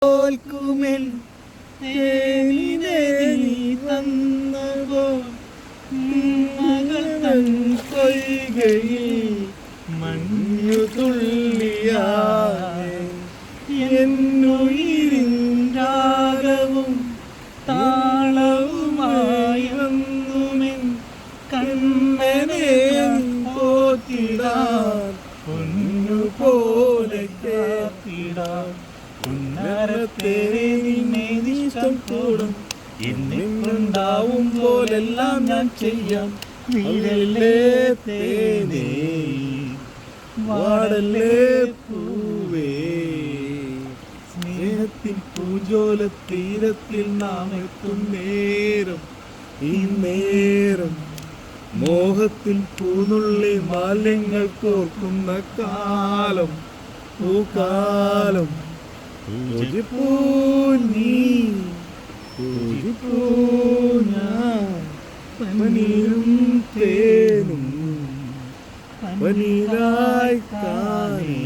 തോൽക്കുമെൽ തേനിനെ നീ തന്നപ്പോൾ മകൾ തൻ കൊയ്കയിൽ മഞ്ഞു തുള്ളിയായി എന്നുയിരിൻ രാഗവും താളവുമായി വന്നുമെൻ കണ്ണനെ പോറ്റിടാൻ പൊന്നു പോലെ കാത്തിടാൻ ഉന്നരത്തെ നിന്നെ ഇഷ്ടം കൂടും എന്നുണ്ടാവും പോലെല്ലാം ഞാൻ ചെയ്യാം വീടല്ലേ തേനേ വാടല്ലേ പൂവേ സ്നേഹത്തിൻ പൂജോല തീരത്തിൽ നാം എത്തും നേരം ഈ നേരം മോഹത്തിൽ പൂനുള്ളി മാലിന്യങ്ങൾ കോർക്കുന്ന കാലം പൂക്കാലം പൂജിപ്പൂ നീ പൂജിപ്പൂ ഞാൻ പനീരും തേനും പനീരായി കാണേ